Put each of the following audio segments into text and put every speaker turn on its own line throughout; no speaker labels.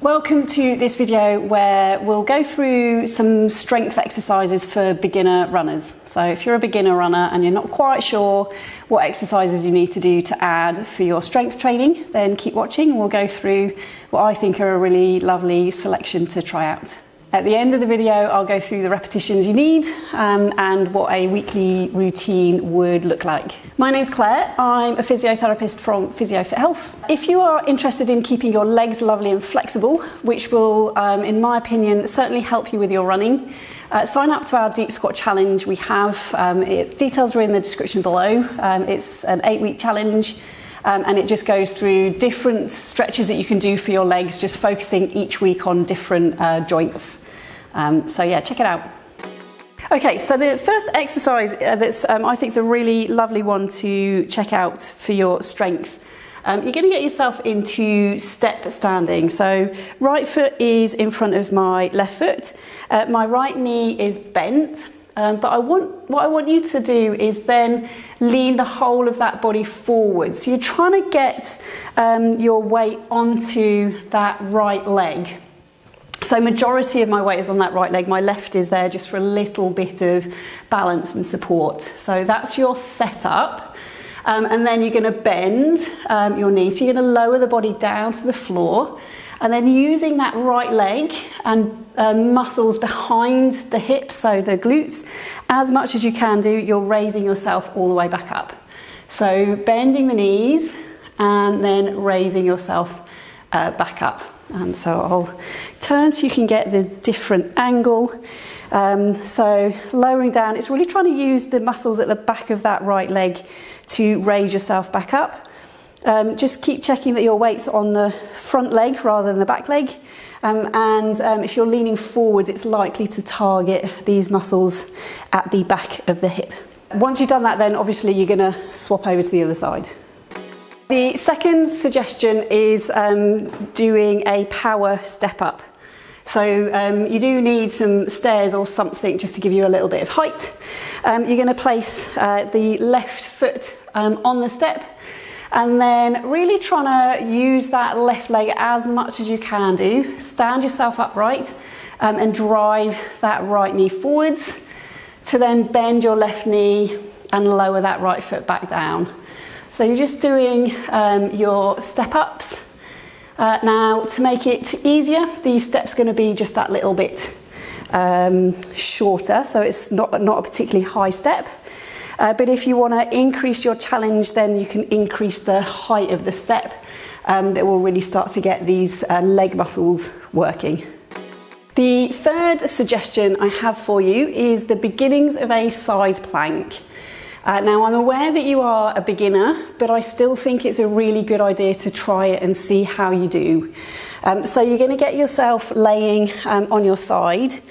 Welcome to this video where we'll go through some strength exercises for beginner runners. So if you're a beginner runner and you're not quite sure what exercises you need to do to add for your strength training, then keep watching and we'll go through what I think are a really lovely selection to try out. At the end of the video, I'll go through the repetitions you need and what a weekly routine would look like. My name's Claire. I'm a physiotherapist from PhysioFit Health. If you are interested in keeping your legs lovely and flexible, which will, in my opinion, certainly help you with your running, sign up to our Deep Squat Challenge we have. Details are in the description below. It's an 8-week challenge. And it just goes through different stretches that you can do for your legs, just focusing each week on different joints. So yeah, check it out. Okay, so the first exercise that's I think is a really lovely one to check out for your strength. You're going to get yourself into step standing. So right foot is in front of my left foot. My right knee is bent. But what I want you to do is then lean the whole of that body forward. So you're trying to get your weight onto that right leg. So majority of my weight is on that right leg. My left is there just for a little bit of balance and support. So that's your setup. And then you're going to bend your knee. So you're going to lower the body down to the floor. And then using that right leg and muscles behind the hips, so the glutes, as much as you can do, you're raising yourself all the way back up. So bending the knees and then raising yourself back up. So I'll turn so you can get the different angle. So lowering down, it's really trying to use the muscles at the back of that right leg to raise yourself back up. Just keep checking that your weight's on the front leg rather than the back leg. If you're leaning forward, it's likely to target these muscles at the back of the hip. Once you've done that, then obviously you're going to swap over to the other side. The second suggestion is doing a power step up. So you do need some stairs or something just to give you a little bit of height. You're going to place the left foot on the step. And then really trying to use that left leg as much as you can do. Stand yourself upright and drive that right knee forwards to then bend your left knee and lower that right foot back down. So you're just doing your step ups. Now to make it easier, these steps are going to be just that little bit shorter. So it's not a particularly high step. But if you want to increase your challenge, then you can increase the height of the step. That will really start to get these leg muscles working. The third suggestion I have for you is the beginnings of a side plank. Now I'm aware that you are a beginner, but I still think it's a really good idea to try it and see how you do. So you're going to get yourself laying on your side.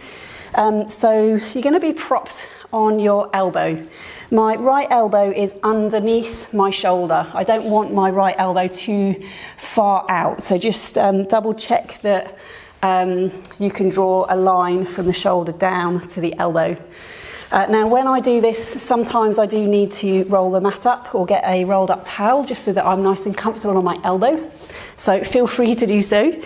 So you're going to be propped on your elbow. My right elbow is underneath my shoulder. I don't want my right elbow too far out. So just double check that you can draw a line from the shoulder down to the elbow. Now when I do this, sometimes I do need to roll the mat up or get a rolled up towel just so that I'm nice and comfortable on my elbow. So feel free to do so.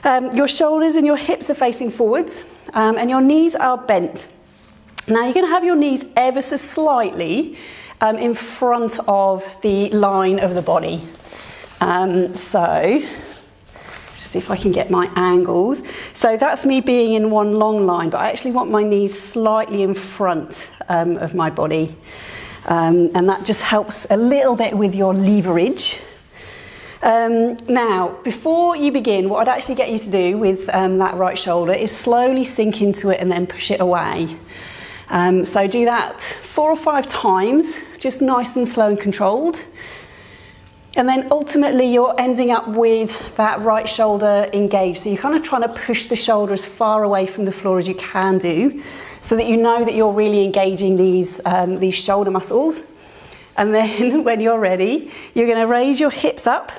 Your shoulders and your hips are facing forwards and your knees are bent. Now you're going to have your knees ever so slightly in front of the line of the body. So just see if I can get my angles. So that's me being in one long line, but I actually want my knees slightly in front of my body. And that just helps a little bit with your leverage. Now, before you begin, what I'd actually get you to do with that right shoulder is slowly sink into it and then push it away. So do that 4 or 5 times, just nice and slow and controlled. And then ultimately you're ending up with that right shoulder engaged. So you're kind of trying to push the shoulder as far away from the floor as you can do so that you know that you're really engaging these shoulder muscles. And then when you're ready, you're going to raise your hips up,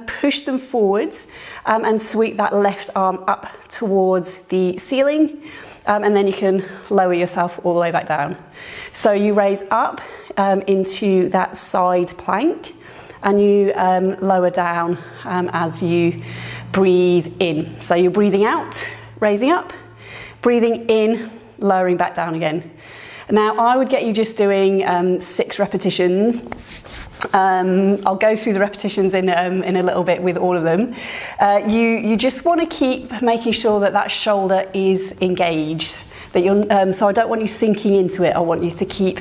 push them forwards and sweep that left arm up towards the ceiling. And then you can lower yourself all the way back down. So you raise up into that side plank, and you lower down as you breathe in. So you're breathing out, raising up, breathing in, lowering back down again. Now I would get you just doing 6 repetitions. I'll go through the repetitions in a little bit with all of them. You just want to keep making sure that that shoulder is engaged. That you're, so I don't want you sinking into it. I want you to keep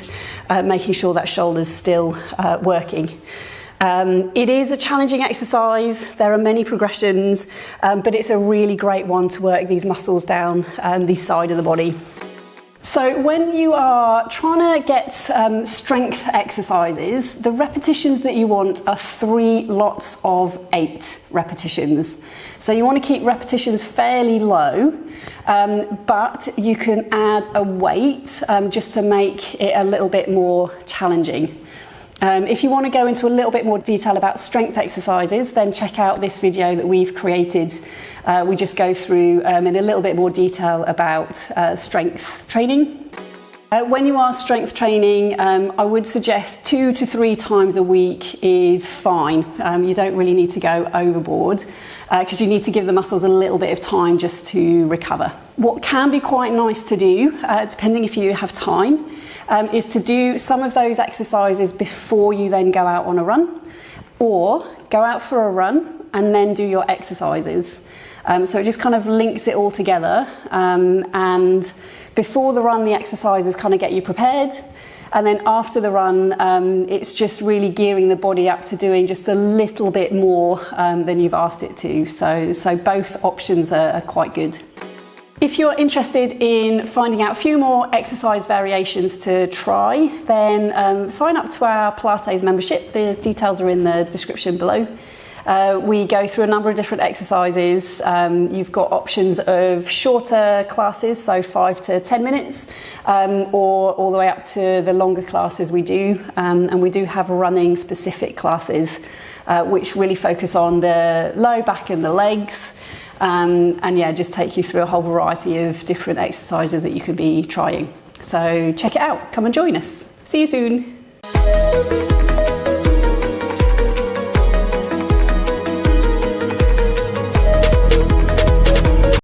making sure that shoulder's still working. It is a challenging exercise. There are many progressions, but it's a really great one to work these muscles down the side of the body. So when you are trying to get strength exercises, the repetitions that you want are 3 lots of 8 repetitions. So you want to keep repetitions fairly low, but you can add a weight just to make it a little bit more challenging. If you want to go into a little bit more detail about strength exercises, then check out this video that we've created. We just go through in a little bit more detail about strength training. When you are strength training, I would suggest 2 to 3 times a week is fine. You don't really need to go overboard because you need to give the muscles a little bit of time just to recover. What can be quite nice to do, depending if you have time, is to do some of those exercises before you then go out on a run, or go out for a run and then do your exercises. So it just kind of links it all together, and before the run the exercises kind of get you prepared, and then after the run it's just really gearing the body up to doing just a little bit more than you've asked it to. So both options are quite good. If you're interested in finding out a few more exercise variations to try, then sign up to our Pilates membership. The details are in the description below. We go through a number of different exercises. You've got options of shorter classes, so 5 to 10 minutes, or all the way up to the longer classes we do. And we do have running specific classes, which really focus on the low back and the legs. And yeah, just take you through a whole variety of different exercises that you could be trying. So check it out, come and join us. See you soon.